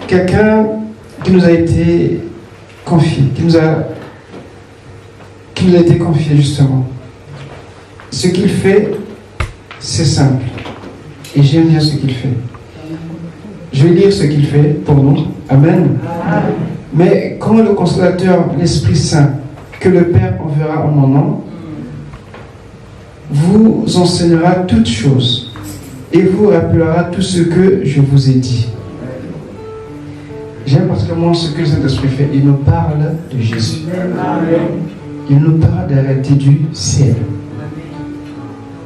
Quelqu'un qui nous a été confié, qui nous a été confié justement. Ce qu'il fait, c'est simple. Et j'aime bien ce qu'il fait. Je vais lire ce qu'il fait pour nous. Amen. Mais quand le consolateur, l'Esprit Saint, que le Père enverra en mon nom, vous enseignera toutes choses et vous rappellera tout ce que je vous ai dit. J'aime particulièrement ce que le Saint-Esprit fait. Il nous parle de Jésus. Il nous parle de la réalité du ciel.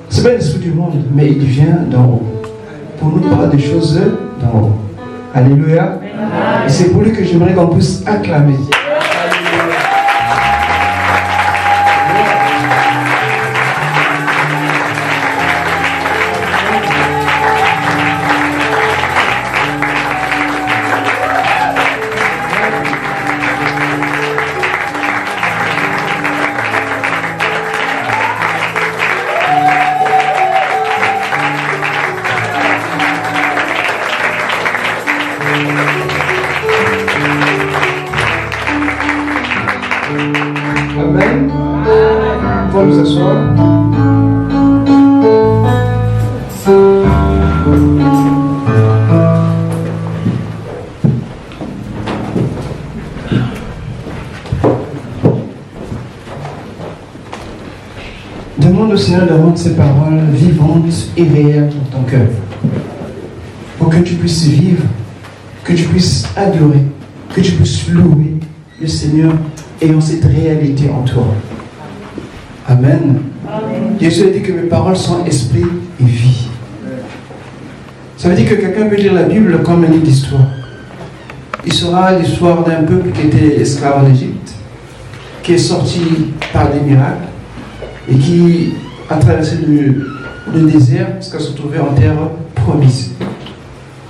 Ce n'est pas l'esprit du monde, mais il vient d'en haut. Pour nous parler des choses d'en haut. Alléluia. Et c'est pour lui que j'aimerais qu'on puisse acclamer. Amen. Pour nous asseoir. Demande au Seigneur de rendre ces paroles vivantes et réelles dans ton cœur. Pour que tu puisses vivre, que tu puisses adorer, que tu puisses louer le Seigneur ayant cette réalité en toi. Amen. Amen. Jésus a dit que mes paroles sont esprit et vie. Ça veut dire que quelqu'un peut lire la Bible comme un livre d'histoire. Il sera l'histoire d'un peuple qui était esclave en Égypte, qui est sorti par des miracles et qui a traversé le désert jusqu'à se trouver en terre promise.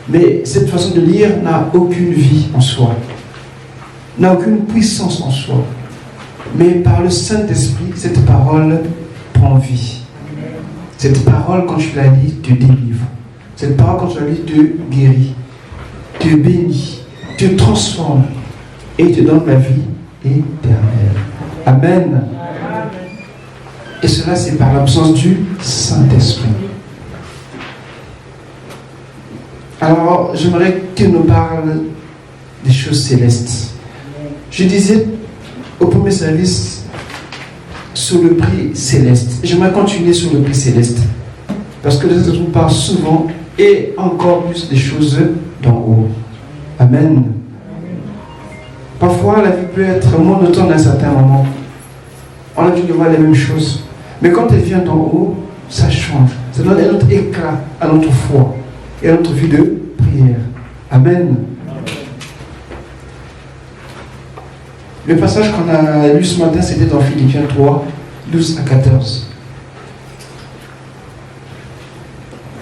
Mais cette façon de lire n'a aucune vie en soi, n'a aucune puissance en soi. Mais par le Saint-Esprit, cette parole prend vie. Cette parole, quand tu la lis, te délivre. Cette parole, quand tu la lis, te guérit, te bénit, te transforme et te donne la vie éternelle. Amen. Et cela, c'est par l'absence du Saint-Esprit. Alors, j'aimerais qu'il nous parle des choses célestes. Je disais au premier service sur le prix céleste. J'aimerais continuer sur le prix céleste. Parce que les autres nous parlent souvent et encore plus des choses d'en haut. Amen. Parfois, la vie peut être monotone à un certain moment. On a l'habitude de voir les mêmes choses. Mais quand elle vient d'en haut, ça change. Ça donne un autre éclat à notre foi et à notre vie de prière. Amen. Le passage qu'on a lu ce matin, c'était dans Philippiens 3, 12 à 14.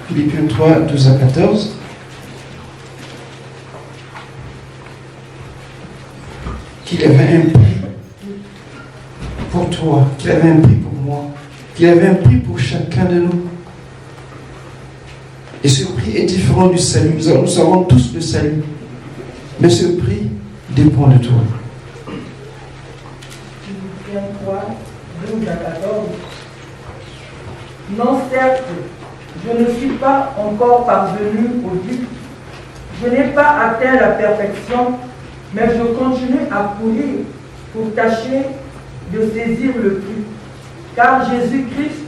Philippiens 3, 12 à 14. Qu'il avait un prix pour toi, qu'il avait un prix pour moi, qu'il avait un prix pour chacun de nous. Et ce prix est différent du salut. Nous savons tous le salut. Mais ce prix dépend de toi. Philippiens 3, 12 à 14. Non, certes, je ne suis pas encore parvenu au but. Je n'ai pas atteint la perfection, mais je continue à courir pour tâcher de saisir le prix. Car Jésus-Christ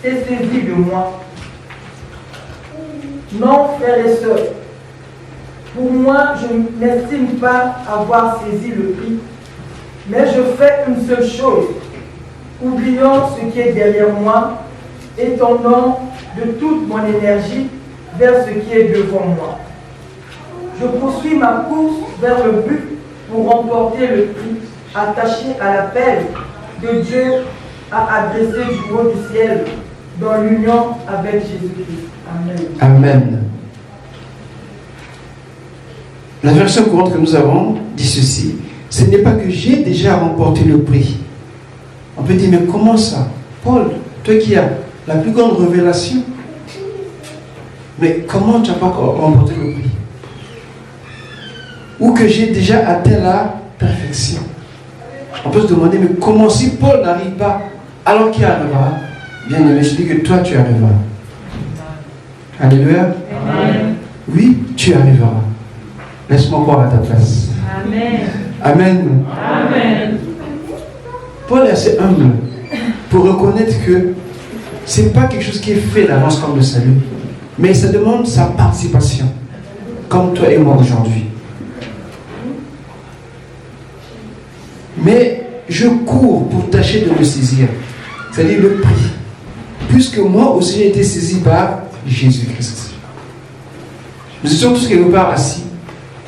s'est saisi de moi. Non, frères et sœurs, pour moi, je n'estime pas avoir saisi le prix, mais je fais une seule chose, oubliant ce qui est derrière moi et tendant de toute mon énergie vers ce qui est devant moi. Je poursuis ma course vers le but pour remporter le prix, attaché à l'appel que Dieu a adressé du haut du ciel dans l'union avec Jésus-Christ. Amen. Amen. La version courante que nous avons dit ceci. Ce n'est pas que j'ai déjà remporté le prix. On peut dire, mais comment ça? Paul, toi qui as la plus grande révélation, mais comment tu n'as pas remporté le prix? Ou que j'ai déjà atteint la perfection. On peut se demander, mais comment si Paul n'arrive pas, alors qu'il arrivera? Bien aimé, je dis que toi tu arriveras. Alléluia. Amen. Oui, tu arriveras. Laisse-moi croire à ta place. Amen. Amen. Amen. Paul est assez humble pour reconnaître que ce n'est pas quelque chose qui est fait d'avance comme le salut, mais ça demande sa participation, comme toi et moi aujourd'hui. Mais je cours pour tâcher de le saisir, c'est-à-dire le prix, puisque moi aussi j'ai été saisi par Jésus-Christ. Nous étions tous quelque part assis,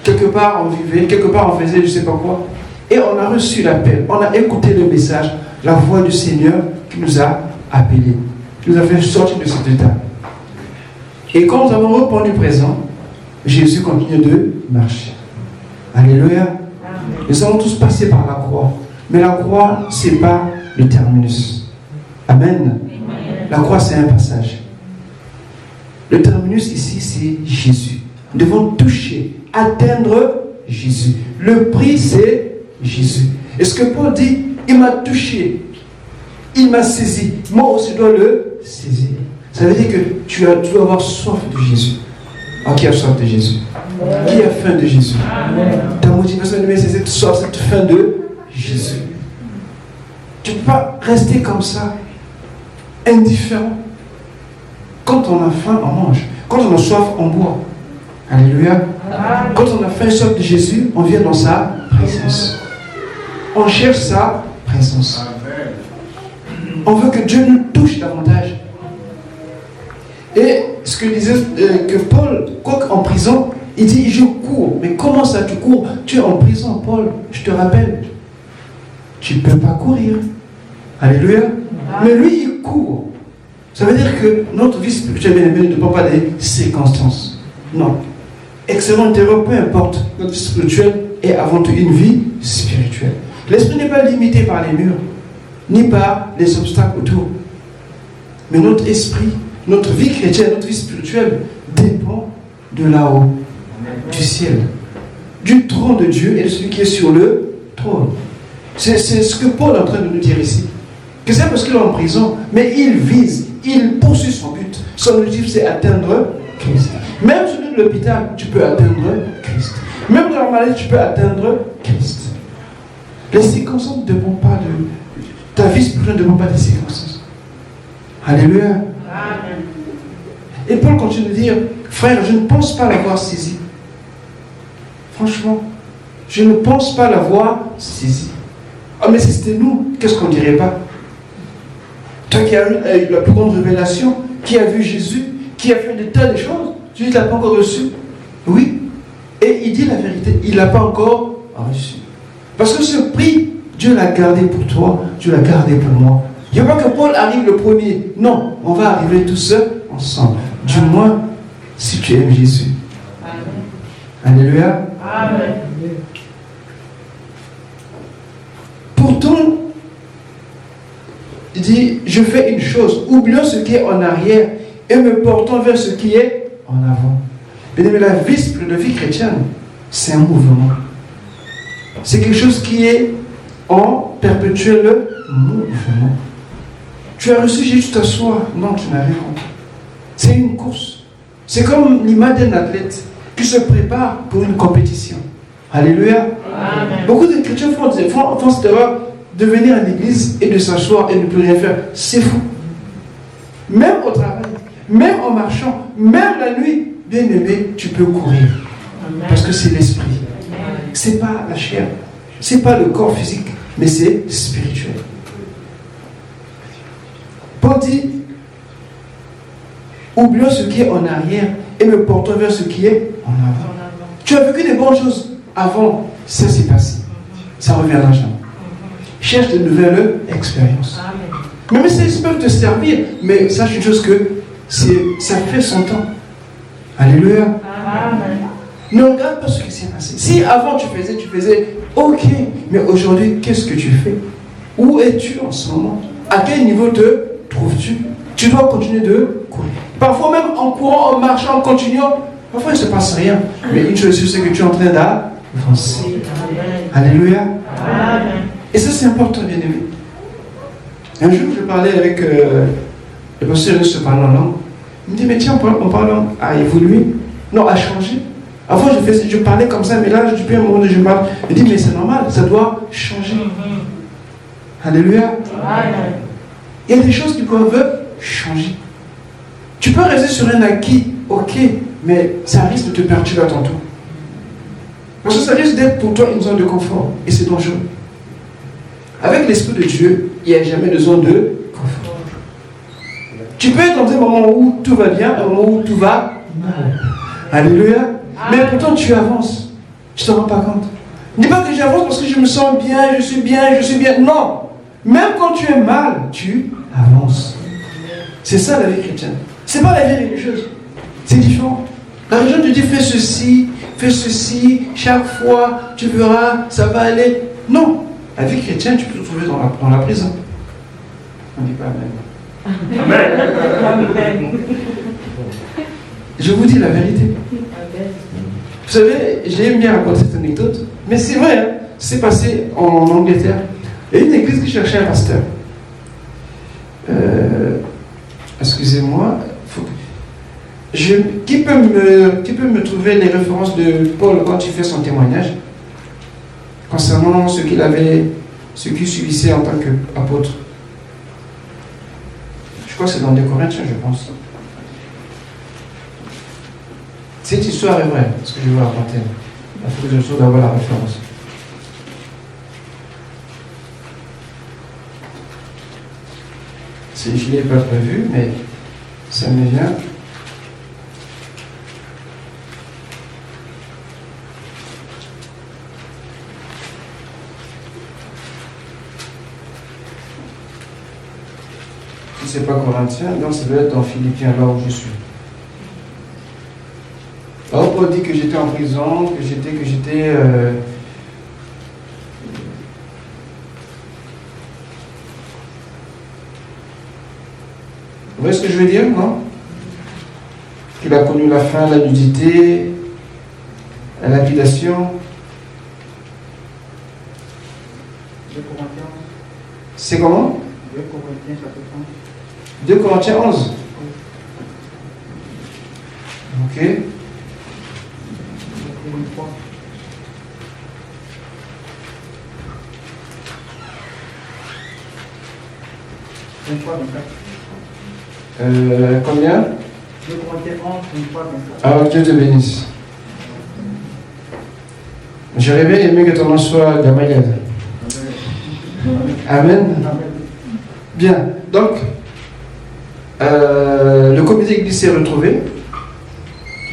quelque part on vivait, quelque part on faisait je ne sais pas quoi, et on a reçu l'appel, on a écouté le message, la voix du Seigneur qui nous a appelés, qui nous a fait sortir de cet état. Et quand nous avons répondu présent, Jésus continue de marcher. Alléluia. Nous sommes tous passés par la croix. Mais la croix, ce n'est pas le terminus. Amen. La croix, c'est un passage. Le terminus ici, c'est Jésus. Nous devons toucher, atteindre Jésus. Le prix, c'est Jésus. Et ce que Paul dit, il m'a touché, il m'a saisi. Moi aussi, je dois le saisir. Ça veut dire que tu dois avoir soif de Jésus. Ah, qui a soif de Jésus? Qui a faim de Jésus? Ta motivation, c'est cette soif, cette faim de Jésus. Tu ne peux pas rester comme ça, indifférent. Quand on a faim, on mange. Quand on a soif, on boit. Alléluia. Quand on a faim et soif de Jésus, on vient dans sa présence. On cherche sa présence. On veut que Dieu nous touche davantage. Et ce que disait que Paul, quoique en prison, il dit je cours. Mais comment ça tu cours? Tu es en prison, Paul. Je te rappelle. Tu ne peux pas courir. Alléluia. Mais lui, il court. Ça veut dire que notre vie spirituelle, bien aimée, ne dépend pas des circonstances. Non. Excellent intérieur, peu importe. Notre vie spirituelle est avant tout une vie spirituelle. L'esprit n'est pas limité par les murs, ni par les obstacles autour. Mais notre esprit, notre vie chrétienne, notre vie spirituelle dépend de là-haut, du ciel, du trône de Dieu et de celui qui est sur le trône. C'est ce que Paul est en train de nous dire ici. Que c'est parce qu'il est en prison, mais il vise, il poursuit son but. Son objectif, c'est atteindre Christ. Même sur l'hôpital, tu peux atteindre Christ. Même dans la maladie, tu peux atteindre Christ. Les circonstances ne dépendent pas de... Ta vie spirituelle ne dépend pas des circonstances. Alléluia. Amen. Et Paul continue de dire, frère, je ne pense pas l'avoir saisi. Franchement, je ne pense pas l'avoir saisi. Ah, mais si c'était nous, qu'est-ce qu'on ne dirait pas? Toi qui as eu la plus grande révélation, qui a vu Jésus, qui a fait des tas de choses, tu dis qu'il ne l'a pas encore reçu. Oui. Et il dit la vérité, il ne l'a pas encore reçu. Parce que ce prix, Dieu l'a gardé pour toi, Dieu l'a gardé pour moi. Il n'y a pas que Paul arrive le premier. Non, on va arriver tous ensemble. Du moins, si tu aimes Jésus. Amen. Alléluia. Amen. Pourtant, il dit, je fais une chose, oublions ce qui est en arrière et me portant vers ce qui est en avant. Mais la vie chrétienne, c'est un mouvement. C'est quelque chose qui est en perpétuel mouvement. Tu as reçu Jésus, tu t'assois. Non, tu n'as rien. C'est une course. C'est comme l'image d'un athlète qui se prépare pour une compétition. Alléluia. Amen. Beaucoup de chrétiens font cette erreur de venir à l'église et de s'asseoir et de ne plus rien faire. C'est fou. même au travail, même en marchant, même la nuit, bien aimé, tu peux courir. Parce que c'est l'esprit. C'est pas la chair, c'est pas le corps physique, mais c'est spirituel. Paul dit, oublions ce qui est en arrière et me portons vers ce qui est en avant. Tu as vécu des bonnes choses avant, ça s'est passé. Ça reviendra jamais. Cherche de nouvelles expériences. Même si ils peuvent te servir, mais sache une chose que ça fait son temps. Alléluia. Amen. Ne regarde pas ce qui s'est passé. Si avant tu faisais, ok, mais aujourd'hui, qu'est-ce que tu fais? Où es-tu en ce moment? À quel niveau te trouves-tu? Tu dois continuer de courir. Parfois même en courant, en marchant, en continuant, parfois il ne se passe rien. Mais une chose c'est que tu es en train d'avancer. Alléluia. Amen. Et ça c'est important, bien aimé. Un jour je parlais avec le pasteur se parlant en langue. Il me dit, mais tiens, on parle à évoluer. Non, à changer. Avant, je parlais comme ça, mais là, depuis un moment où je parle, je dis, mais c'est normal, ça doit changer. Alléluia. Amen. Il y a des choses qui doivent changer. Tu peux rester sur un acquis, ok, mais ça risque de te perturber à ton tour. Parce que ça risque d'être pour toi une zone de confort, et c'est dangereux. Avec l'Esprit de Dieu, il n'y a jamais de zone de confort. Tu peux être dans un moment où tout va bien, un moment où tout va mal. Alléluia. Mais pourtant tu avances. Tu ne t'en rends pas compte. Ne dis pas que j'avance parce que je me sens bien, je suis bien, je suis bien. Non. Même quand tu es mal, tu avances. C'est ça la vie chrétienne. Ce n'est pas la vie religieuse. C'est différent. La religion te dit fais ceci, chaque fois, tu verras, ça va aller. Non. La vie chrétienne, tu peux te trouver dans la prison. On ne dit pas amen. Amen. Je vous dis la vérité. Vous savez, j'ai bien raconté cette anecdote, mais c'est vrai, hein, c'est passé en Angleterre. Il y a une église qui cherchait un pasteur. Excusez-moi. Qui peut me trouver les références de Paul quand il fait son témoignage concernant ce qu'il subissait en tant qu'apôtre? Je crois que c'est dans 2 Corinthiens, je pense. Cette histoire est vraie, ce que je vais vous raconter. Il faut que je sois d'avoir la référence. Je ne l'ai pas prévu, mais ça me vient. Si ce n'est pas Corinthien, donc ça doit être dans Philippiens, là où je suis. Alors Paul dit que j'étais en prison, que j'étais Vous voyez ce que je veux dire, non? Qu'il a connu la faim, la nudité, la lapidation. C'est comment? 2 Corinthiens 11. Ok. Combien? 2 Corinthiens 11, 23, 24. Alors Dieu te bénisse. J'aurais bien aimé que ton nom soit Gamaliel. Amen. Bien. Donc, le comité d'église s'est retrouvé.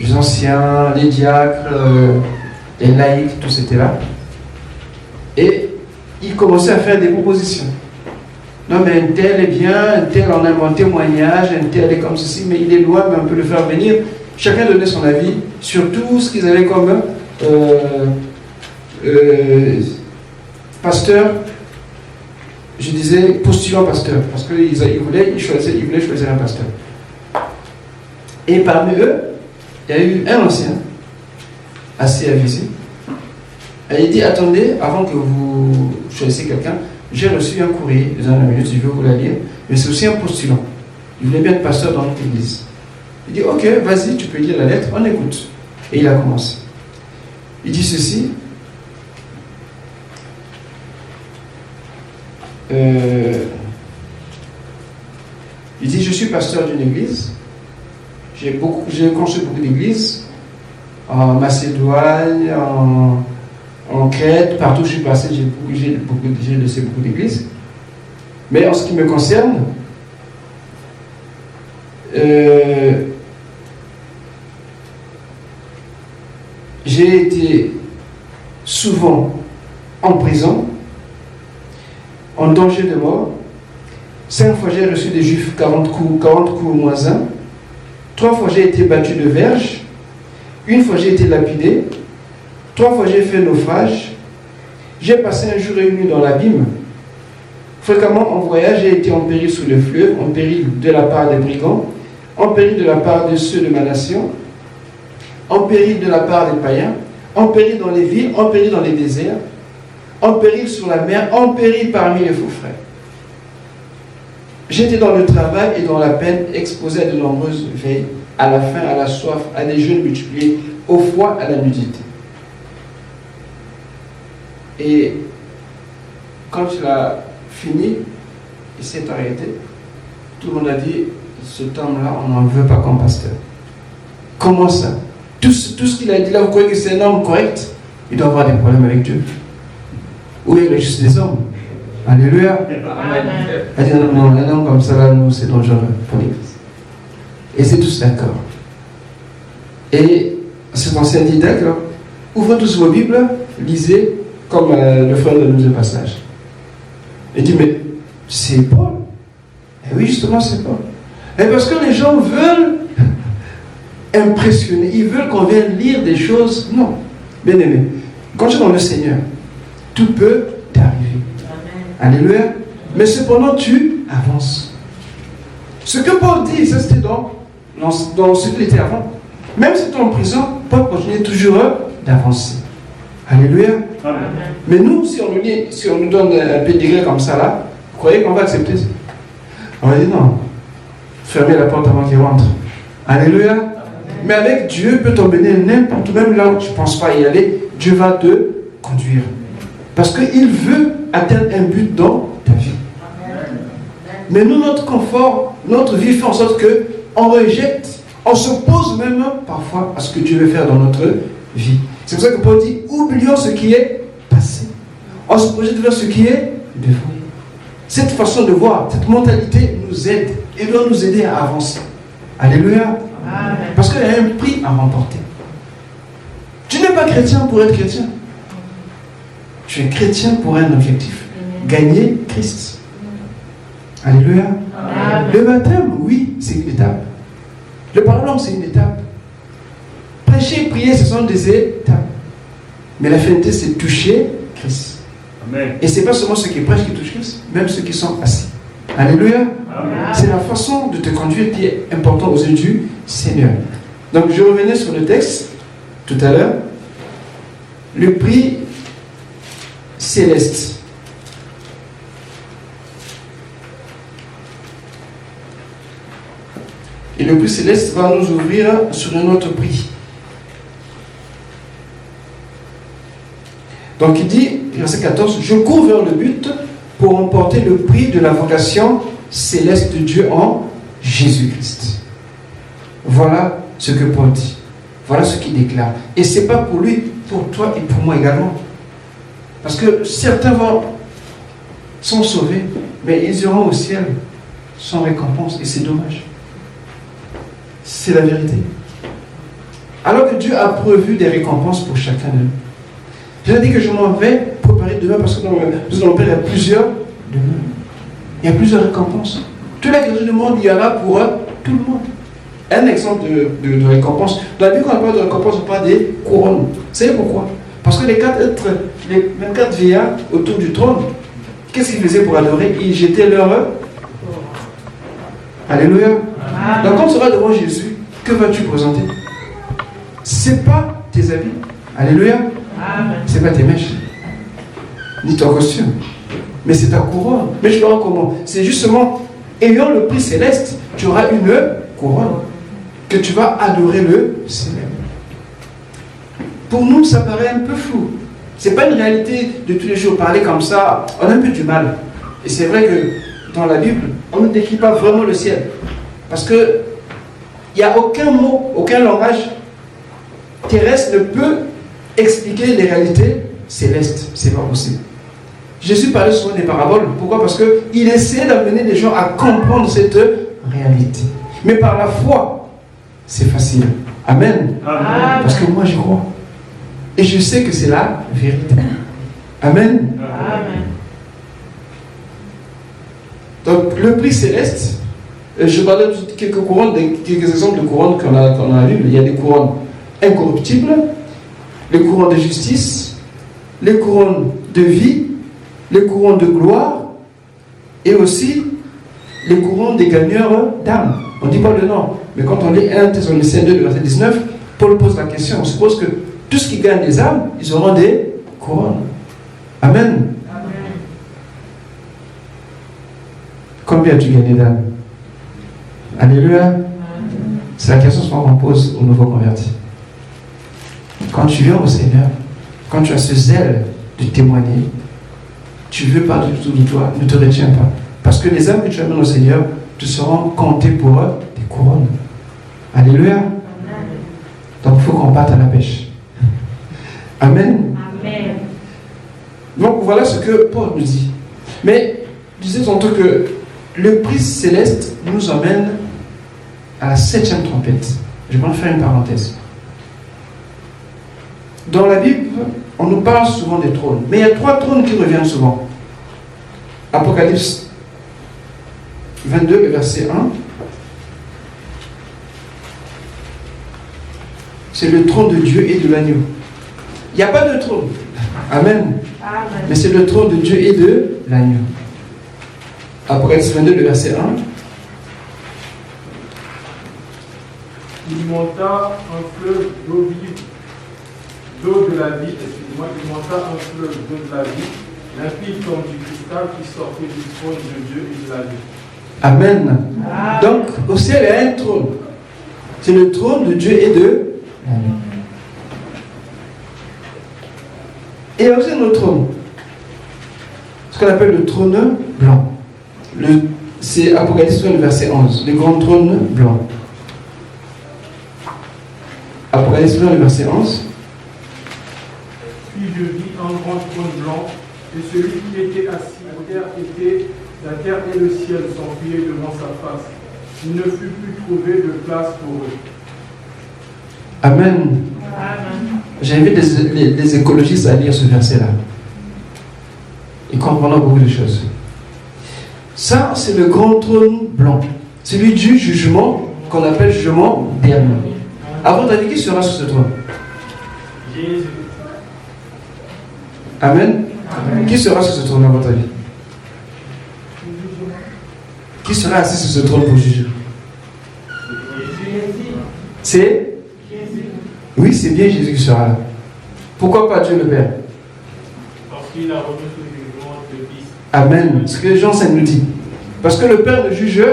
Les anciens, les diacres, les laïcs, tous étaient là. Et ils commençaient à faire des propositions. Non, mais un tel est bien, un tel en a un témoignage, un tel est comme ceci, mais il est loin, mais on peut le faire venir. Chacun donnait son avis sur tout ce qu'ils avaient comme pasteur. Je disais postulant pasteur, parce qu'ils voulaient choisir un pasteur. Et parmi eux, il y a eu un ancien, assez avisé. Et il dit, attendez, avant que vous choisissiez quelqu'un, j'ai reçu un courrier, dans une minute, je vais vous la lire, mais c'est aussi un postulant. Il voulait bien être pasteur dans notre église. Il dit, ok, vas-y, tu peux lire la lettre, on écoute. Et il a commencé. Il dit ceci. Il Il dit, je suis pasteur d'une église. J'ai construit beaucoup d'églises. En Macédoine, en Crète, partout où je suis passé, j'ai laissé beaucoup d'églises. Mais en ce qui me concerne, j'ai été souvent en prison, en danger de mort. 5 fois j'ai reçu des juifs 40 coups moins 1. 3 fois j'ai été battu de verge. 1 fois j'ai été lapidé. 3 fois j'ai fait naufrage. J'ai passé un jour et une nuit dans l'abîme. Fréquemment en voyage, j'ai été en péril sous le fleuve, en péril de la part des brigands, en péril de la part de ceux de ma nation, en péril de la part des païens, en péril dans les villes, en péril dans les déserts, en péril sur la mer, en péril parmi les faux frères. J'étais dans le travail et dans la peine, exposé à de nombreuses veilles, à la faim, à la soif, à des jeûnes multipliés, au froid, à la nudité. Et quand il a fini, il s'est arrêté. Tout le monde a dit, cet homme-là, on n'en veut pas comme pasteur. Comment ça? Tout ce qu'il a dit là, vous croyez que c'est un homme correct? Il doit avoir des problèmes avec Dieu. Ou il est juste des hommes. Alléluia. Elle dit non, un homme comme ça là, nous, c'est dangereux pour l'Église. Et c'est tous d'accord. Et cet ancien dit d'accord, ouvrez tous vos Bibles, lisez, comme le frère de nous le passage. Il dit, mais c'est Paul. Et oui, justement, c'est Paul. Et parce que les gens veulent impressionner, ils veulent qu'on vienne lire des choses. Non, bien aimé, quand tu es dans le Seigneur, tout peut t'arriver. Alléluia. Mais cependant, tu avances. Ce que Paul dit, ça c'était dans ce qu'il était avant. Même si tu es en prison, Paul continue toujours d'avancer. Alléluia. Amen. Mais nous, si on nous donne un pédigré comme ça là, vous croyez qu'on va accepter ça? On va dire non. Fermez la porte avant qu'il rentre. Alléluia. Amen. Mais avec Dieu, peut t'emmener n'importe où, même là où tu ne penses pas y aller, Dieu va te conduire. Parce qu'il veut atteindre un but dans ta vie. Amen. Mais nous, notre confort, notre vie fait en sorte qu'on rejette, on s'oppose même parfois à ce que Dieu veut faire dans notre vie. C'est pour ça que Paul dit, oublions ce qui est passé. On se projette vers ce qui est devant. Cette façon de voir, cette mentalité nous aide et doit nous aider à avancer. Alléluia. Amen. Parce qu'il y a un prix à remporter. Tu n'es pas chrétien pour être chrétien. Tu es chrétien pour un objectif. Gagner Christ. Alléluia. Amen. Le baptême, oui, c'est une étape. Le pardon, c'est une étape. Prêcher et prier, ce sont des étapes. Mais la finalité, c'est toucher Christ. Amen. Et ce n'est pas seulement ceux qui prêchent qui touchent Christ, même ceux qui sont assis. Alléluia. Amen. C'est la façon de te conduire qui est importante aux yeux du Seigneur. Donc, je revenais sur le texte tout à l'heure. Le prix céleste. Et le prix céleste va nous ouvrir sur un autre prix. Donc il dit, verset 14, je cours vers le but pour remporter le prix de la vocation céleste de Dieu en Jésus-Christ. Voilà ce que Paul dit. Voilà ce qu'il déclare. Et ce n'est pas pour lui, pour toi et pour moi également. Parce que certains sont sauvés, mais ils iront au ciel sans récompense. Et c'est dommage. C'est la vérité. Alors que Dieu a prévu des récompenses pour chacun d'eux. Je dit que je m'en vais préparer demain parce que dans le Père, il y a plusieurs demain. Il y a plusieurs récompenses. Tous les chrétiens du monde, il y en a pour tout le monde. Un exemple de récompense. Dans la Bible, quand on parle de récompense, on parle des couronnes. Vous savez pourquoi? Parce que les 24 vieillards autour du trône, qu'est-ce qu'ils faisaient pour adorer? Ils jetaient leur... Alléluia. Donc quand tu seras devant Jésus, que vas-tu présenter? Ce n'est pas tes habits. Alléluia. Ce n'est pas tes mèches, ni ton costume, mais c'est ta couronne. Mais je l'aurai comment? C'est justement, ayant le prix céleste, tu auras une couronne que tu vas adorer le Seigneur. Pour nous, ça paraît un peu flou. Ce n'est pas une réalité de tous les jours. Parler comme ça, on a un peu du mal. Et c'est vrai que dans la Bible, on ne décrit pas vraiment le ciel. Parce que il n'y a aucun mot, aucun langage terrestre ne peut expliquer les réalités célestes. C'est pas possible. Jésus parlait souvent des paraboles. Pourquoi? Parce qu'il essayait d'amener les gens à comprendre cette réalité. Mais par la foi, c'est facile. Amen. Amen. Parce que moi, je crois. Et je sais que c'est la vérité. Amen. Amen. Donc, le prix céleste, je parlais de quelques couronnes, quelques exemples de couronnes qu'on a vues. Il y a des couronnes incorruptibles, les couronnes de justice, les couronnes de vie, les couronnes de gloire et aussi les couronnes des gagneurs d'âme. On ne dit pas le nom, mais quand on lit 1 Thessaloniciens 2, verset 19, Paul pose la question. On suppose que tous ceux qui gagnent des âmes, ils auront des couronnes. Amen. Amen. Combien as-tu gagné d'âmes? Alléluia. C'est la question qu'on pose aux nouveaux convertis. Quand tu viens au Seigneur, quand tu as ce zèle de témoigner, tu veux pas du tout de toi, ne te retiens pas. Parce que les âmes que tu amènes au Seigneur te seront comptées pour des couronnes. Alléluia. Amen. Donc il faut qu'on parte à la pêche. Amen. Amen. Donc voilà ce que Paul nous dit. Mais je disais tantôt que le prix céleste nous emmène à la 7e trompette. Je vais en faire une parenthèse. Dans la Bible, on nous parle souvent des trônes. Mais il y a 3 trônes qui reviennent souvent. Apocalypse 22, verset 1. C'est le trône de Dieu et de l'agneau. Il n'y a pas de trône. Amen. Amen. Mais c'est le trône de Dieu et de l'agneau. Apocalypse 22, verset 1. Il monta un fleuve d'eau vive, d'eau de la vie, excusez-moi, il monta un fleuve d'eau de la vie, limpide comme du cristal qui sortait du trône de Dieu et de la vie. Amen. Donc, au ciel, il y a un trône. C'est le trône de Dieu et de l'agneau. Et il y a aussi un autre trône. Ce qu'on appelle le trône blanc. C'est Apocalypse 1, verset 11. Le grand trône blanc. Apocalypse 1, verset 11. Puis je vis un grand trône blanc, et celui qui était assis la terre et le ciel s'enfuyaient devant sa face. Il ne fut plus trouvé de place pour eux. Amen. Amen. J'invite les écologistes à lire ce verset-là. Ils comprendront beaucoup de choses. Ça, c'est le grand trône blanc. Celui du jugement, qu'on appelle jugement dernier. À votre avis, qui sera sur ce trône? Jésus. Amen. Amen. Qui sera sur ce trône, à votre avis? Qui sera assis sur ce trône pour juger? C'est Jésus. Oui, c'est bien Jésus qui sera là. Pourquoi pas Dieu le Père? Parce qu'il a remis sous jugement le Fils. Amen. Ce que Jean 5 nous dit. Parce que le Père ne juge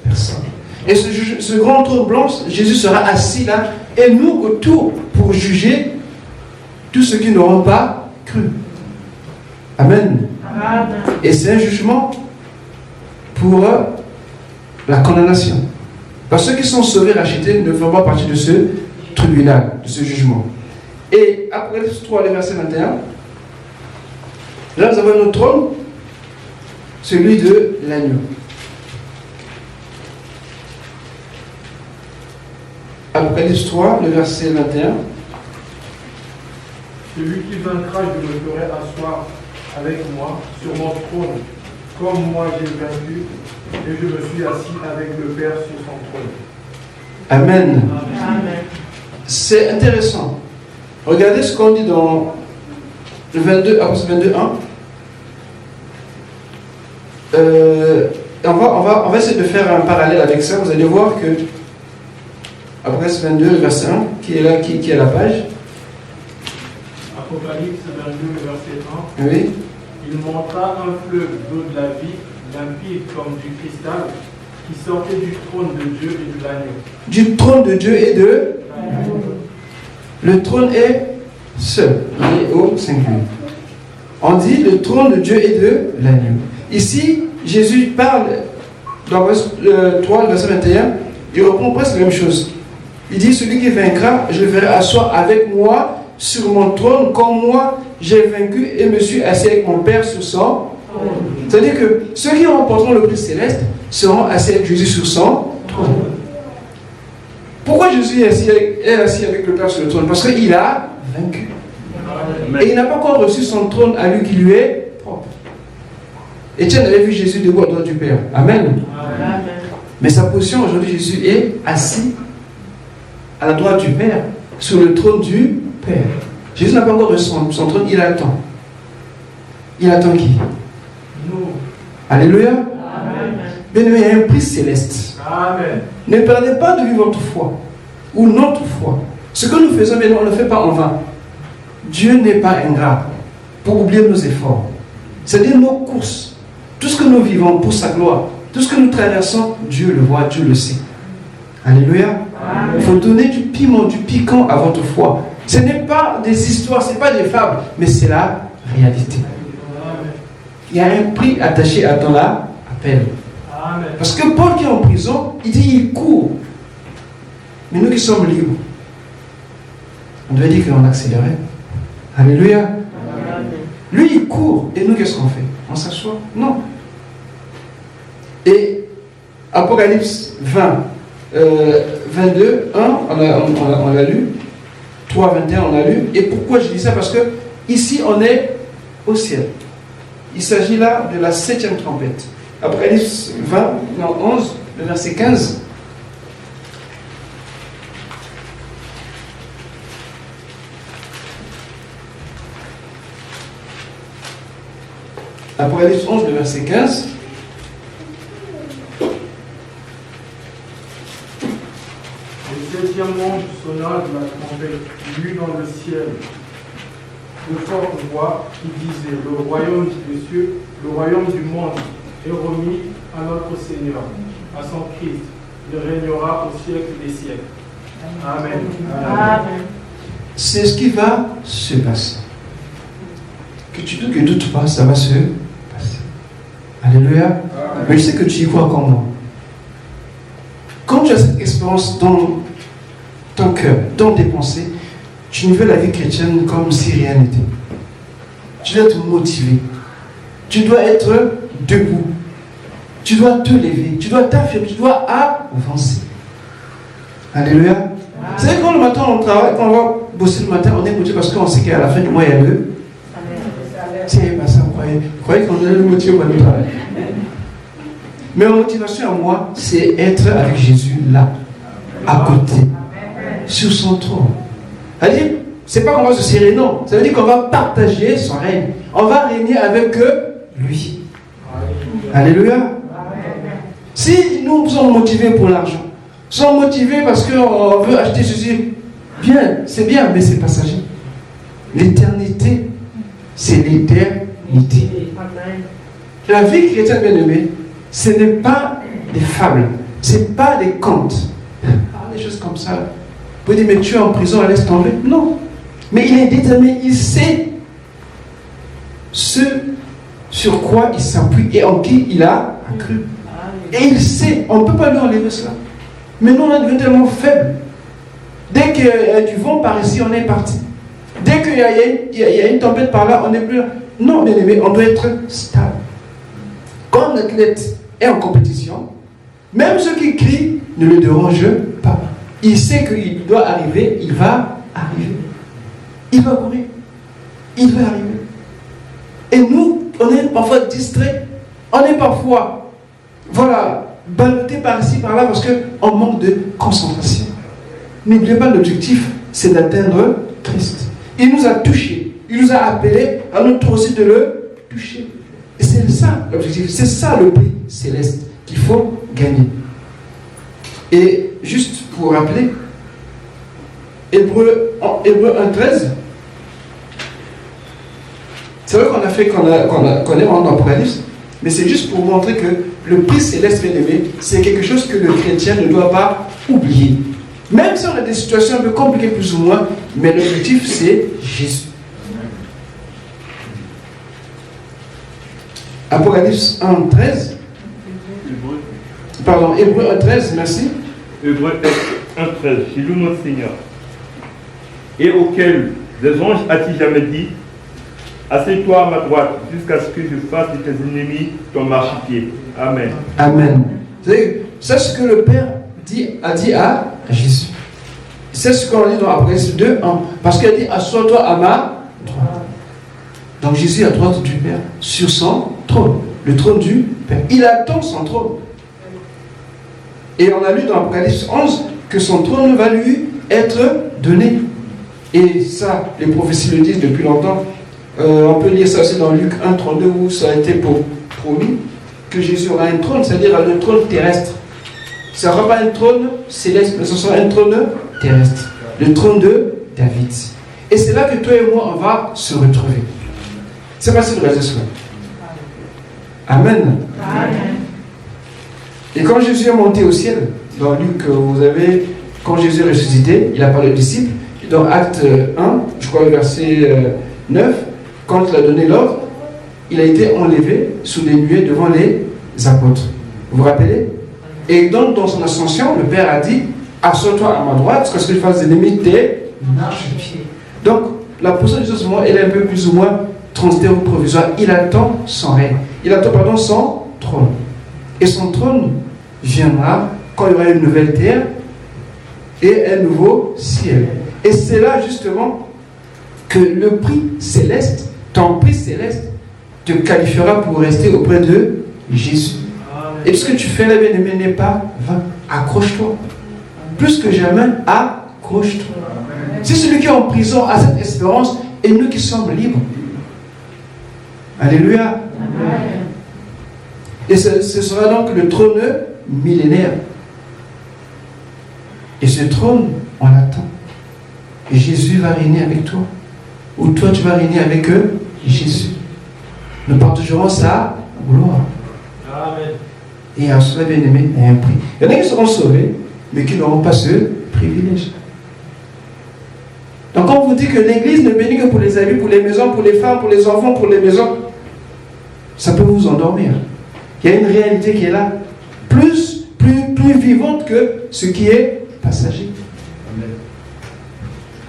personne. Et ce grand trône blanc, Jésus sera assis là, et nous autour pour juger tous ceux qui n'auront pas cru. Amen. Amen. Et c'est un jugement pour la condamnation. Parce que ceux qui sont sauvés, rachetés, ne font pas partie de ce tribunal, de ce jugement. Et Apocalypse 3, le verset 21, là nous avons notre trône, celui de l'agneau. Apocalypse 3, le verset 21. Celui qui vaincra, je le ferai asseoir avec moi sur mon trône, comme moi j'ai vaincu, et je me suis assis avec le Père sur son trône. Amen. Amen. C'est intéressant. Regardez ce qu'on dit dans le 22, Apocalypse 22, 1. On va essayer de faire un parallèle avec ça. Vous allez voir que Apocalypse 22, verset 1, qui est là, qui est à la page. Apocalypse 22, verset 1. Oui. Il montra un fleuve d'eau de la vie, limpide comme du cristal, qui sortait du trône de Dieu et de l'agneau. Du trône de Dieu et de... Le trône est seul, il est au singulier. On dit le trône de Dieu et de l'agneau. Ici, Jésus parle dans le verset 3, le verset 21, il reprend presque la même chose. Il dit, celui qui vaincra, je le ferai asseoir avec moi sur mon trône, comme moi j'ai vaincu et me suis assis avec mon Père sur son trône. C'est-à-dire que ceux qui remporteront le prix céleste seront assis avec Jésus sur son trône. Pourquoi Jésus est assis avec le Père sur le trône? Parce qu'il a vaincu. Et il n'a pas encore reçu son trône à lui qui lui est propre. Étienne avait vu Jésus debout à droite du Père. Amen. Amen. Mais sa position aujourd'hui, Jésus est assis à la droite du Père, sur le trône du Père. Jésus n'a pas encore reçu son trône, il attend. Il attend qui? Nous. Alléluia. Amen. Bien aimé, il y a un prix céleste. Amen. Ne perdez pas de vue votre foi ou notre foi. Ce que nous faisons maintenant, on ne le fait pas en vain. Dieu n'est pas ingrat pour oublier nos efforts. C'est-à-dire nos courses. Tout ce que nous vivons pour sa gloire, tout ce que nous traversons, Dieu le voit, Dieu le sait. Alléluia. Amen. Il faut donner du piment, du piquant à votre foi. Ce n'est pas des histoires, ce n'est pas des fables, mais c'est la réalité. Amen. Il y a un prix attaché à ton appel. Amen. Parce que Paul qui est en prison, il dit il court. Mais nous qui sommes libres, on devait dire qu'on accélérait. Alléluia. Amen. Lui il court, et nous qu'est-ce qu'on fait? On s'assoit? Non. Et Apocalypse 20, 22, 1, on l'a lu. 3, 21, on l'a lu. Et pourquoi je dis ça? Parce que ici, on est au ciel. Il s'agit là de la 7e trompette. Apocalypse 20, non, 11, le verset 15. Apocalypse 11, le verset 15. Le 7e ange sonna de la trompette, lu dans le ciel, de forte voix, qui disait, le royaume des cieux, le royaume du monde est remis à notre Seigneur, à son Christ. Il régnera au siècle des siècles. Amen. Amen. C'est ce qui va se passer. Que tu ne doutes pas, ça va se passer. Alléluia. Amen. Mais je sais que tu y crois comme moi. Quand tu as cette expérience dans ton cœur, dans tes pensées, tu ne veux la vie chrétienne comme si rien n'était. Tu dois être motivé. Tu dois être debout. Tu dois te lever. Tu dois t'affirmer. Tu dois avancer. Alléluia. Vous savez, quand le matin on travaille, quand on va bosser le matin, on est motivé parce qu'on sait qu'à la fin du mois, il y a le. C'est pas ça, vous croyez qu'on est le motivé pour le travail. Mais ma motivation à moi, c'est être avec Jésus là, à côté, sur son trône. C'est-à-dire, c'est pas qu'on va se serrer, non. Ça veut dire qu'on va partager son règne. On va régner avec lui. Alléluia. Si nous sommes motivés pour l'argent, sommes motivés parce qu'on veut acheter ceci, bien, c'est bien, mais c'est passager. L'éternité, c'est l'éternité. La vie chrétienne bien-aimée, ce n'est pas des fables, ce n'est pas des contes. Des choses comme ça. Vous pouvez dire, mais tu es en prison, laisse tomber. Non. Mais il est déterminé, il sait ce sur quoi il s'appuie et en qui il a cru. Et il sait, on ne peut pas lui enlever cela. Mais nous, on devient tellement faible. Dès qu'il y a du vent par ici, on est parti. Dès qu'il y a une tempête par là, on n'est plus là. Non, bien aimé, on doit être stable. Quand l'athlète est en compétition, même ceux qui crient ne le dérangent pas. Il sait qu'il doit arriver, il va arriver. Il va courir. Il va arriver. Et nous, on est parfois distraits. On est parfois, ballottés par ici, par là, parce qu'on manque de concentration. N'oubliez pas, l'objectif, c'est d'atteindre Christ. Il nous a touchés. Il nous a appelés à notre aussi de le toucher. Et c'est ça l'objectif. C'est ça le prix céleste qu'il faut gagner. Et juste pour rappeler, Hébreu 1,13, c'est vrai qu'on a fait qu'on est en Apocalypse, mais c'est juste pour montrer que le prix céleste bien aimé, c'est quelque chose que le chrétien ne doit pas oublier. Même si on a des situations un peu compliquées plus ou moins, mais l'objectif c'est Jésus. Apocalypse 1,13. Pardon, Hébreux 1,13, merci. Hébreux 1,13. Je loue notre Seigneur. Et auquel des anges a-t-il jamais dit, assieds-toi à ma droite jusqu'à ce que je fasse de tes ennemis ton marchepied. Amen. Amen. C'est ce que le Père a dit à Jésus. C'est ce qu'on lit dans Apocalypse 2, 1. Parce qu'il a dit, assois-toi à ma droite. Donc Jésus est à droite du Père, sur son trône. Le trône du Père. Il attend son trône. Et on a lu dans Apocalypse 11 que son trône va lui être donné. Et ça, les prophéties le disent depuis longtemps. On peut lire ça aussi dans Luc 1, 32, où ça a été promis que Jésus aura un trône, c'est-à-dire un trône terrestre. Ce ne sera pas un trône céleste, mais ce sera un trône terrestre. Le trône de David. Et c'est là que toi et moi, on va se retrouver. C'est pas si le reste. Amen. Amen. Et quand Jésus est monté au ciel, dans Luc, vous avez, quand Jésus est ressuscité, il a parlé aux disciples. Dans Acte 1, je crois le verset 9, quand il a donné l'ordre, il a été enlevé sous des nuées devant les apôtres. Vous vous rappelez? Et donc, dans son ascension, le Père a dit, assois-toi à ma droite, jusqu'à ce que je fasse des limites tes marchepieds. Donc, la position de Jésus, elle est un peu plus ou moins transitaire ou provisoire. Il attend son règne. Il attend, son trône. Et son trône viendra quand il y aura une nouvelle terre et un nouveau ciel. Et c'est là, justement, que le prix céleste, ton prix céleste, te qualifiera pour rester auprès de Jésus. Et ce que tu fais, là, bien-aimé, n'est pas vain. Accroche-toi. Plus que jamais, accroche-toi. C'est celui qui est en prison a cette espérance et nous qui sommes libres. Alléluia. Amen. Et ce sera donc le trône millénaire. Et ce trône, on l'attend. Et Jésus va régner avec toi. Ou toi, tu vas régner avec eux, Jésus. Nous partagerons sa gloire. Amen. Et à cela, bien aimé, il y a un prix. Il y en a qui seront sauvés, mais qui n'auront pas ce privilège. Donc, quand on vous dit que l'Église ne bénit que pour les habits, pour les maisons, pour les femmes, pour les enfants, pour les maisons, ça peut vous endormir. Il y a une réalité qui est là, plus vivante que ce qui est passager. Amen.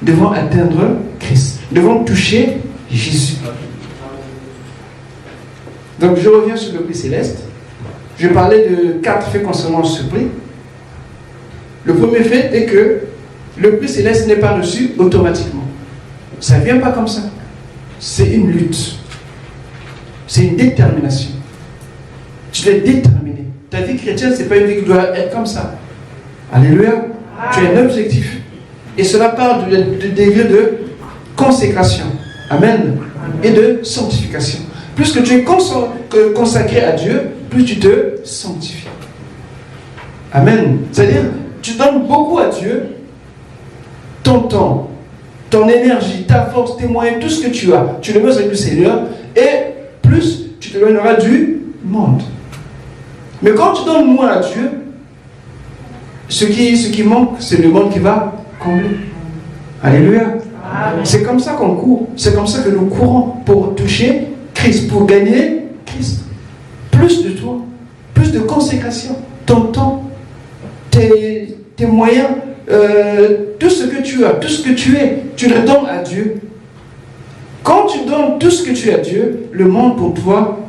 Nous devons atteindre Christ. Nous devons toucher Jésus. Donc, je reviens sur le prix céleste. Je parlais de 4 faits concernant ce prix. Le premier fait est que le prix céleste n'est pas reçu automatiquement. Ça ne vient pas comme ça. C'est une lutte. C'est une détermination. Tu dois être déterminé. Ta vie chrétienne, ce n'est pas une vie qui doit être comme ça. Alléluia. Tu as un objectif. Et cela part des lieux de consécration. Amen. Et de sanctification. Plus que tu es consacré à Dieu, plus tu te sanctifies. Amen. C'est-à-dire, tu donnes beaucoup à Dieu, ton temps, ton énergie, ta force, tes moyens, tout ce que tu as. Tu le mets avec le Seigneur et plus tu te donneras du monde. Mais quand tu donnes moins à Dieu, ce qui manque, c'est le monde qui va combler. Alléluia. Amen. C'est comme ça qu'on court. C'est comme ça que nous courons pour toucher Christ, pour gagner Christ. Plus de toi, plus de consécration, ton temps, tes moyens, tout ce que tu as, tout ce que tu es, tu le donnes à Dieu. Quand tu donnes tout ce que tu as à Dieu, le monde pour toi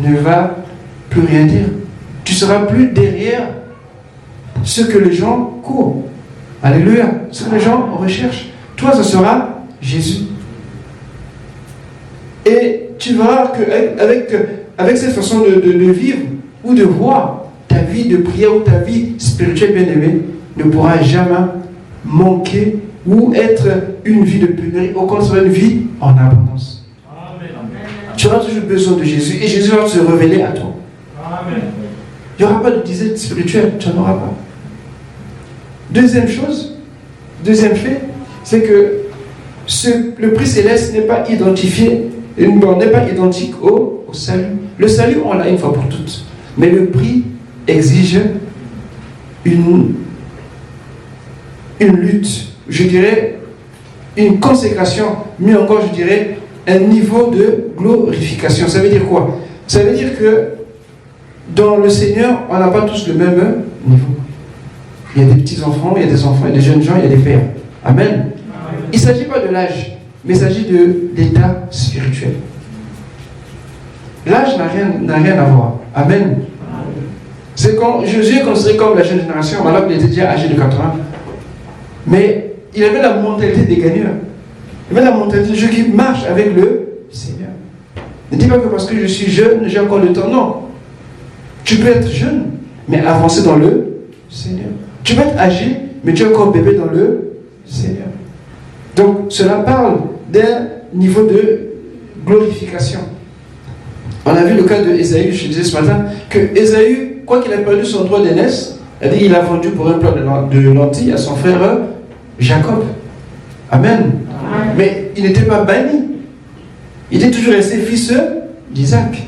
ne va plus rien dire. Tu ne seras plus derrière ce que les gens courent. Alléluia. Ce que les gens recherchent. Toi, ce sera Jésus. Et tu verras qu'avec cette façon de vivre ou de voir, ta vie de prière ou ta vie spirituelle bien-aimée ne pourra jamais manquer ou être une vie de pénurie. Au contraire, une vie en abondance. Amen. Tu auras toujours besoin de Jésus et Jésus va se révéler à toi. Amen. Il n'y aura pas de disette spirituelle, tu n'en auras pas. Deuxième fait, c'est que le prix céleste n'est pas identifié, n'est pas identique au salut. Le salut, on l'a une fois pour toutes. Mais le prix exige une lutte, je dirais, une consécration, mieux encore, je dirais, un niveau de glorification. Ça veut dire quoi? Ça veut dire que dans le Seigneur, on n'a pas tous le même niveau. Il y a des petits-enfants, il y a des enfants, il y a des jeunes gens, il y a des pères. Amen. Il ne s'agit pas de l'âge, mais il s'agit de l'état spirituel. L'âge n'a rien à voir. Amen. C'est quand Jésus est considéré comme la jeune génération, alors qu'il était déjà âgé de 80. Mais il avait la mentalité des gagnants. Il avait la mentalité de ceux qui marchent avec le Seigneur. Ne dis pas que parce que je suis jeune, j'ai encore le temps. Non. Tu peux être jeune, mais avancer dans le Seigneur. Tu peux être âgé, mais tu es encore bébé dans le Seigneur. Donc, cela parle d'un niveau de glorification. On a vu le cas d'Ésaü, je disais ce matin, que Ésaü, quoi qu'il ait perdu son droit d'aînesse, il a vendu pour un plat de lentilles à son frère Jacob. Amen. Amen. Mais il n'était pas banni. Il était toujours resté fils d'Isaac.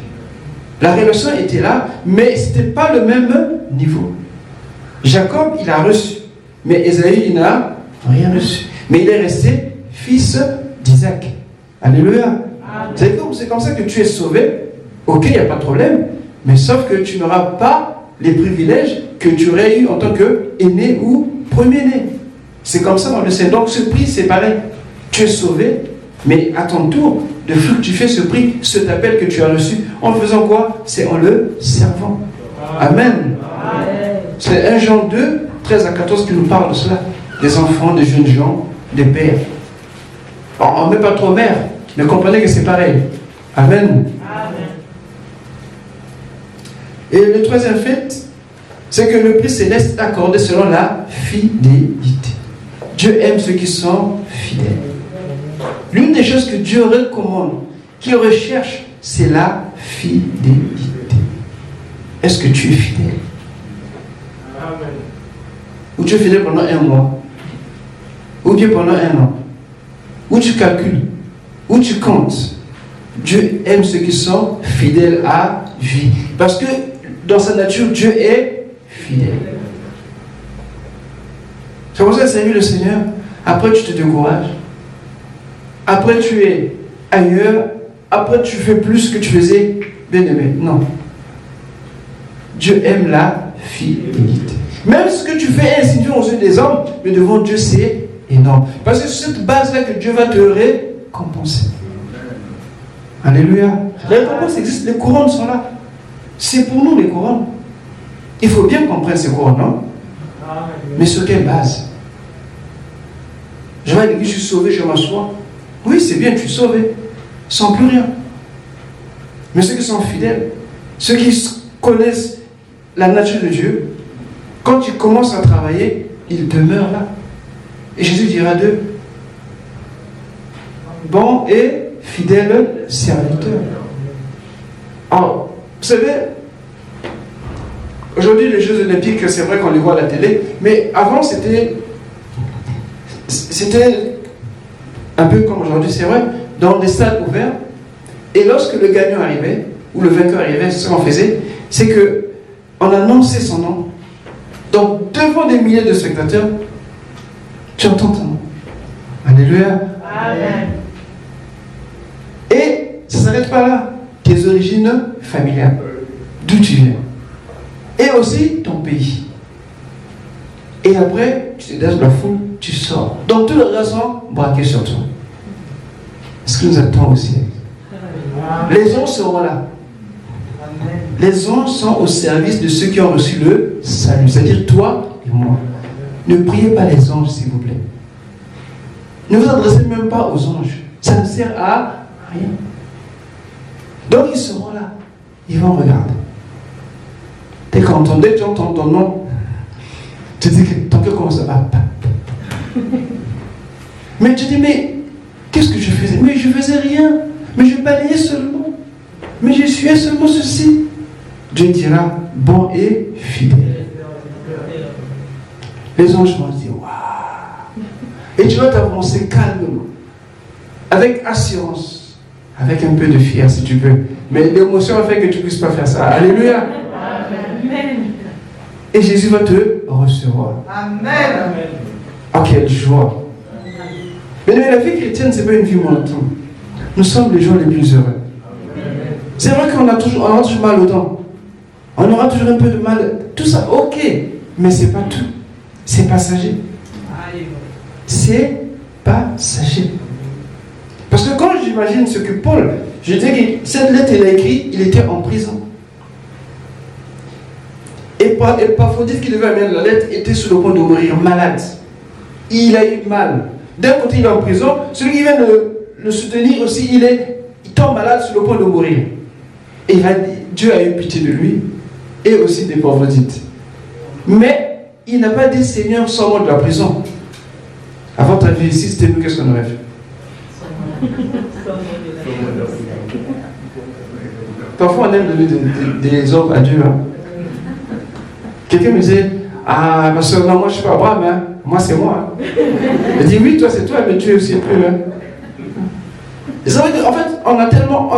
La relation était là, mais ce n'était pas le même niveau. Jacob, il a reçu, mais Ésaü, il n'a rien reçu. Mais il est resté fils d'Isaac. Alléluia. C'est comme ça que tu es sauvé. Ok, il n'y a pas de problème, mais sauf que tu n'auras pas les privilèges que tu aurais eu en tant qu'aîné ou premier-né. C'est comme ça dans le Seigneur. Donc ce prix, c'est pareil. Tu es sauvé, mais à ton tour de fructifier ce prix, cet appel que tu as reçu, en faisant quoi? C'est en le servant. Amen. C'est 1 Jean 2, 13 à 14 qui nous parle de cela. Des enfants, des jeunes gens, des pères. On ne met pas trop mère, mais comprenez que c'est pareil. Amen. Et le troisième fait, c'est que le prix céleste est accordé selon la fidélité. Dieu aime ceux qui sont fidèles. L'une des choses que Dieu recommande, qu'il recherche, c'est la fidélité. Est-ce que tu es fidèle? Amen. Ou tu es fidèle pendant 1 mois? Ou bien pendant 1 an? Ou tu calcules? Ou tu comptes? Dieu aime ceux qui sont fidèles à vie. Parce que dans sa nature, Dieu est fidèle. C'est pour ça que servir le Seigneur, après tu te décourages. Après tu es ailleurs. Après tu fais plus que tu faisais bien aimé. Non. Dieu aime la fidélité. Même ce que tu fais est insignifiant aux yeux des hommes, mais devant Dieu c'est énorme. Parce que c'est cette base-là que Dieu va te récompenser. Alléluia. La récompense existe, les couronnes sont là. C'est pour nous les couronnes. Il faut bien comprendre ces couronnes, non? Mais sur quelle base? Je vais à l'église, je suis sauvé, je m'assois. Oui, c'est bien, tu es sauvé. Sans plus rien. Mais ceux qui sont fidèles, ceux qui connaissent la nature de Dieu, quand ils commencent à travailler, ils demeurent là. Et Jésus dira d'eux, bon et fidèle serviteur. Alors, vous savez, aujourd'hui les Jeux Olympiques, c'est vrai qu'on les voit à la télé, mais avant c'était un peu comme aujourd'hui, c'est vrai, dans des stades ouverts, et lorsque le gagnant arrivait, ou le vainqueur arrivait, ce qu'on faisait, c'est qu'on annonçait son nom. Donc, devant des milliers de spectateurs, tu entends ton nom. Alléluia. Amen. Et ça ne s'arrête pas là. Tes origines familiales, d'où tu viens. Et aussi ton pays. Et après, tu te dégages de la foule, tu sors. Donc, tout le reste sont braqués sur toi. Ce qui nous attend aussi. Les anges seront là. Les anges sont au service de ceux qui ont reçu le salut, c'est-à-dire toi et moi. Ne priez pas les anges, s'il vous plaît. Ne vous adressez même pas aux anges. Ça ne sert à rien. Donc ils seront là. Ils vont regarder. Dès que tu entends ton nom, tu dis que ton cœur commence à... Mais tu dis, mais qu'est-ce que je faisais? Mais je ne faisais rien. Mais je balayais seulement. Mais je suis seulement ceci. Dieu dira, bon et fidèle. Les anges vont dire, waouh. Et tu vas t'avancer calmement, avec assurance, avec un peu de fier si tu veux. Mais l'émotion a fait que tu ne puisses pas faire ça. Alléluia. Amen. Et Jésus va te recevoir. Amen. Oh, quelle joie. Mais la vie chrétienne, ce n'est pas une vie monotone. Nous sommes les gens les plus heureux. C'est vrai qu'on a toujours mal aux dents. On aura toujours un peu de mal. Tout ça, ok. Mais c'est pas tout. C'est passager. C'est passager. Parce que quand j'imagine ce que Paul, je dis que cette lettre, il a écrit, il était en prison. Et Épaphrodite qui devait amener la lettre était sur le point de mourir, malade. Il a eu mal. D'un côté, il est en prison. Celui qui vient le soutenir aussi, il tombe malade sur le point de mourir. Et Dieu a eu pitié de lui et aussi d'Épaphrodite. Mais il n'a pas dit Seigneur, sors-moi de la prison. À votre avis, ici, c'était nous, qu'est-ce qu'on aurait fait? Parfois, on aime donner des ordres à Dieu. Hein. Quelqu'un me disait, ah, ma soeur, non, moi je suis pas Abraham, hein. Moi c'est moi. Hein. Il dit, oui, toi c'est toi, mais Dieu aussi un peu. Hein. Et ça veut dire, en fait, on a tellement.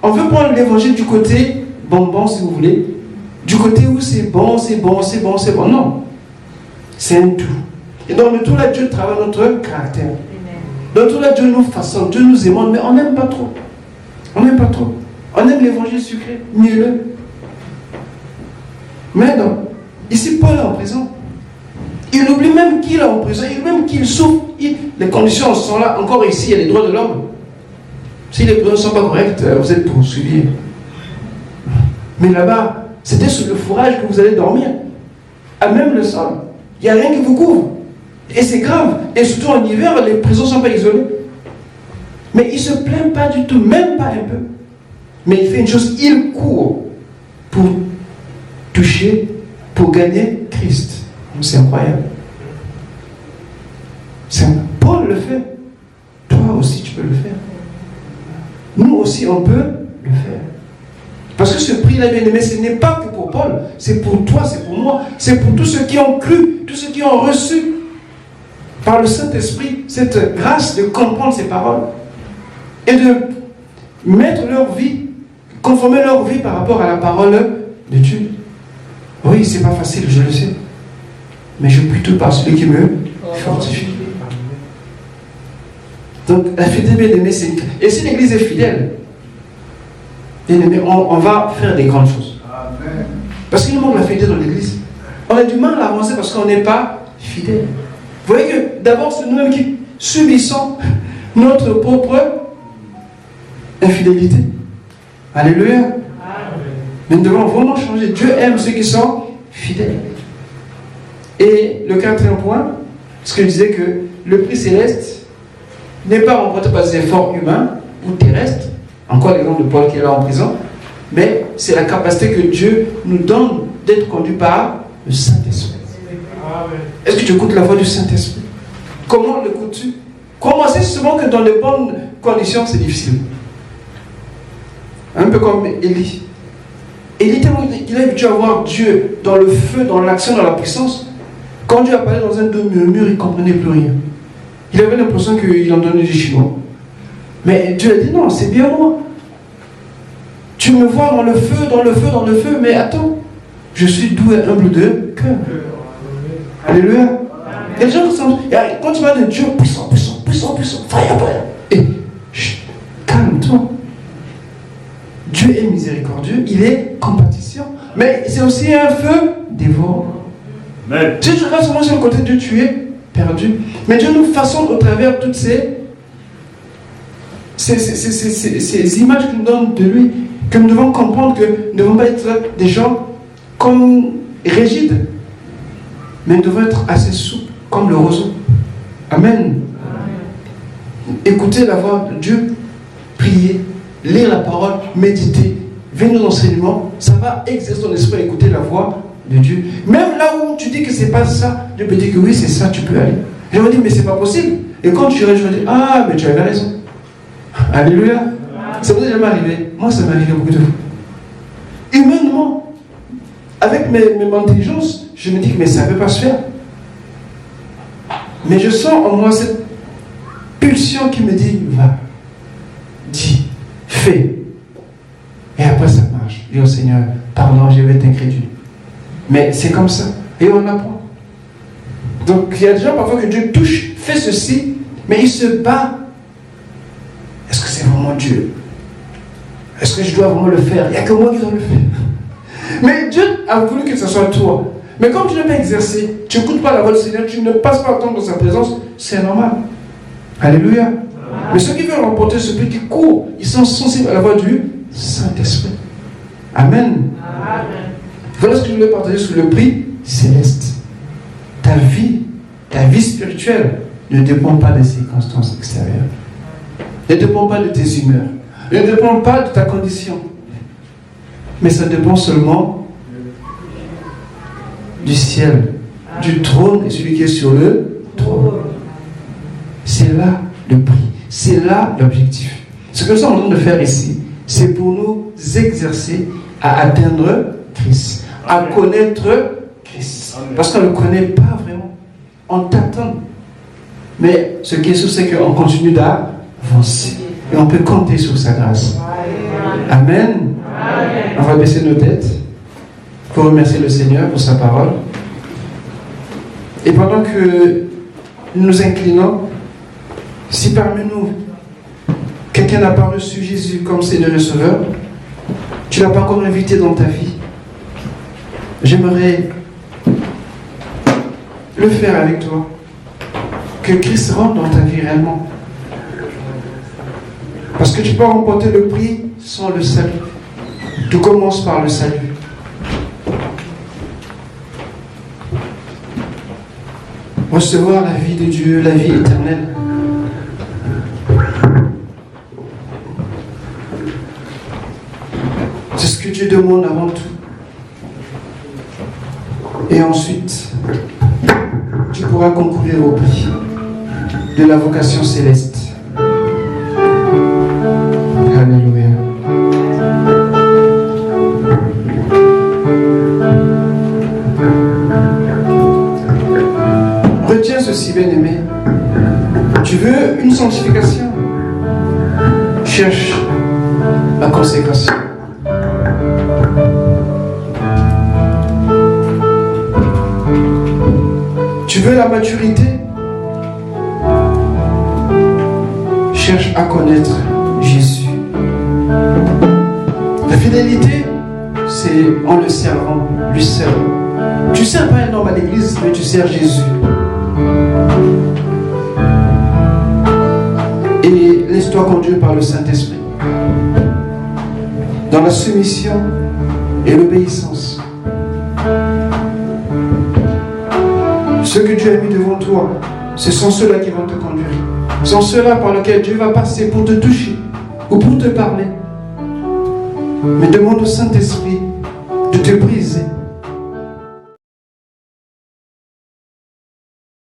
On veut prendre l'évangile du côté bonbon, si vous voulez, du côté où c'est bon, c'est bon, c'est bon, c'est bon. Non. C'est un tout. Et dans le tout là, Dieu travaille notre caractère. Dans le tout là, Dieu nous façonne, Dieu nous aimante, mais on n'aime pas trop. On n'aime pas trop. On aime l'évangile sucré, mielleux. Mais non. Ici, Paul est en prison. Il oublie même qu'il est en prison, il oublie même qu'il souffre. Les conditions sont là. Encore ici, il y a les droits de l'homme. Si les prisons ne sont pas correctes, vous êtes poursuivis. Mais là-bas, c'était sur le fourrage que vous allez dormir. À même le sol. Il n'y a rien qui vous couvre. Et c'est grave. Et surtout en hiver, les prisons ne sont pas isolées. Mais il ne se plaint pas du tout, même pas un peu. Mais il fait une chose, il court pour toucher, pour gagner Christ. C'est incroyable. Paul le fait. Toi aussi, tu peux le faire. Nous aussi, on peut le faire. Parce que ce prix-là, bien aimé, ce n'est pas que pour Paul. C'est pour toi, c'est pour moi. C'est pour tous ceux qui ont cru, tous ceux qui ont reçu par le Saint-Esprit cette grâce de comprendre ces paroles et de mettre leur vie, conformer leur vie par rapport à la parole de Dieu. Oui, c'est pas facile, je le sais. Mais je prie tout par celui qui me fortifie. Donc, la fidélité, bien aimé, c'est... Et si l'Église est fidèle, bien aimé, on va faire des grandes choses. Amen. Parce qu'il nous manque la fidélité dans l'Église. On a du mal à avancer parce qu'on n'est pas fidèle. Vous voyez que d'abord, c'est nous-mêmes qui subissons notre propre infidélité. Alléluia. Amen. Mais nous devons vraiment changer. Dieu aime ceux qui sont fidèles. Et le quatrième point, ce que je disais que le prix céleste n'est pas remporté par des efforts humains ou terrestres, encore l'exemple de Paul qui est là en prison, mais c'est la capacité que Dieu nous donne d'être conduit par le Saint-Esprit. Est-ce que tu écoutes la voix du Saint-Esprit? Comment l'écoutes-tu? Comment c'est souvent que dans les bonnes conditions, c'est difficile. Un peu comme Élie. Élie, il a dû avoir Dieu dans le feu, dans l'action, dans la puissance. Quand Dieu apparaît dans un murmure, il ne comprenait plus rien. Il avait l'impression qu'il entendait du chinois. Mais Dieu a dit non, c'est bien moi. Tu me vois dans le feu, dans le feu, dans le feu, mais attends, je suis doux et humble de cœur. Alléluia. Et les gens sont. Quand tu parles de Dieu, puissant, puissant, puissant, puissant, fire, fire. Et calme-toi. Dieu est miséricordieux, il est compatissant. Mais c'est aussi un feu dévorant. Si tu regardes seulement sur le côté de Dieu, tu es perdu. Mais Dieu nous façonne au travers toutes ces images qu'il nous donne de lui, que nous devons comprendre que nous ne devons pas être des gens comme rigides, mais nous devons être assez souples comme le roseau. Amen. Écoutez la voix de Dieu, prier, lire la parole, méditer, venir aux enseignements, ça va exercer ton esprit à écouter la voix de Dieu. Même là où tu dis que c'est pas ça, Dieu peut dire que oui, c'est ça, tu peux aller. Je me dis, mais c'est pas possible. Et quand tu irais, je me dis, ah, mais tu avais raison. Alléluia. Ça vous est jamais arrivé. Moi, ça m'est arrivé beaucoup de fois. Humainement, avec mes intelligences, je me dis que mais ça ne peut pas se faire. Mais je sens en moi cette pulsion qui me dit, va, dis, fais. Et après, ça marche. Je dis au Seigneur, pardon, je vais être incrédule. Mais c'est comme ça. Et on apprend. Donc, il y a des gens parfois que Dieu touche, fait ceci, mais il se bat. Est-ce que c'est vraiment Dieu? Est-ce que je dois vraiment le faire? Il n'y a que moi qui dois le faire. Mais Dieu a voulu que ce soit toi. Mais comme tu n'as pas exercé, tu n'écoutes pas la voix du Seigneur, tu ne passes pas le temps dans sa présence, c'est normal. Alléluia. Amen. Mais ceux qui veulent remporter ce prix, qui courent, ils sont sensibles à la voix du Saint-Esprit. Amen. Amen. Voilà ce que je voulais partager sur le prix céleste. Ta vie spirituelle ne dépend pas des circonstances extérieures. Ne dépend pas de tes humeurs. Ne dépend pas de ta condition. Mais ça dépend seulement du ciel, du trône et celui qui est sur le trône. C'est là le prix. C'est là l'objectif. Ce que nous sommes en train de faire ici, c'est pour nous exercer à atteindre Christ, à connaître Christ. Parce qu'on ne le connaît pas vraiment. On t'attend. Mais ce qui est sûr, c'est qu'on continue d'avancer. Et on peut compter sur sa grâce. Amen. Amen. On va baisser nos têtes pour remercier le Seigneur pour sa parole. Et pendant que nous nous inclinons, si parmi nous, quelqu'un n'a pas reçu Jésus comme Seigneur et Sauveur, tu ne l'as pas encore invité dans ta vie, j'aimerais le faire avec toi. Que Christ rentre dans ta vie réellement. Parce que tu peux remporter le prix sans le salut. Tout commence par le salut. Recevoir la vie de Dieu, la vie éternelle. C'est ce que Dieu demande avant tout. Et ensuite, tu pourras concourir au prix de la vocation céleste. Alléluia. Retiens ceci, bien-aimé. Tu veux une sanctification? Cherche la consécration. Tu veux la maturité? Cherche à connaître Jésus. La fidélité, c'est en le servant, lui servant. Tu ne sers pas un homme à l'église, mais tu sers Jésus. Et laisse-toi conduire par le Saint-Esprit. Dans la soumission et l'obéissance. Ceux que Dieu a mis devant toi, ce sont ceux-là qui vont te conduire. Ce sont ceux-là par lesquels Dieu va passer pour te toucher ou pour te parler. Mais demande au Saint-Esprit de te briser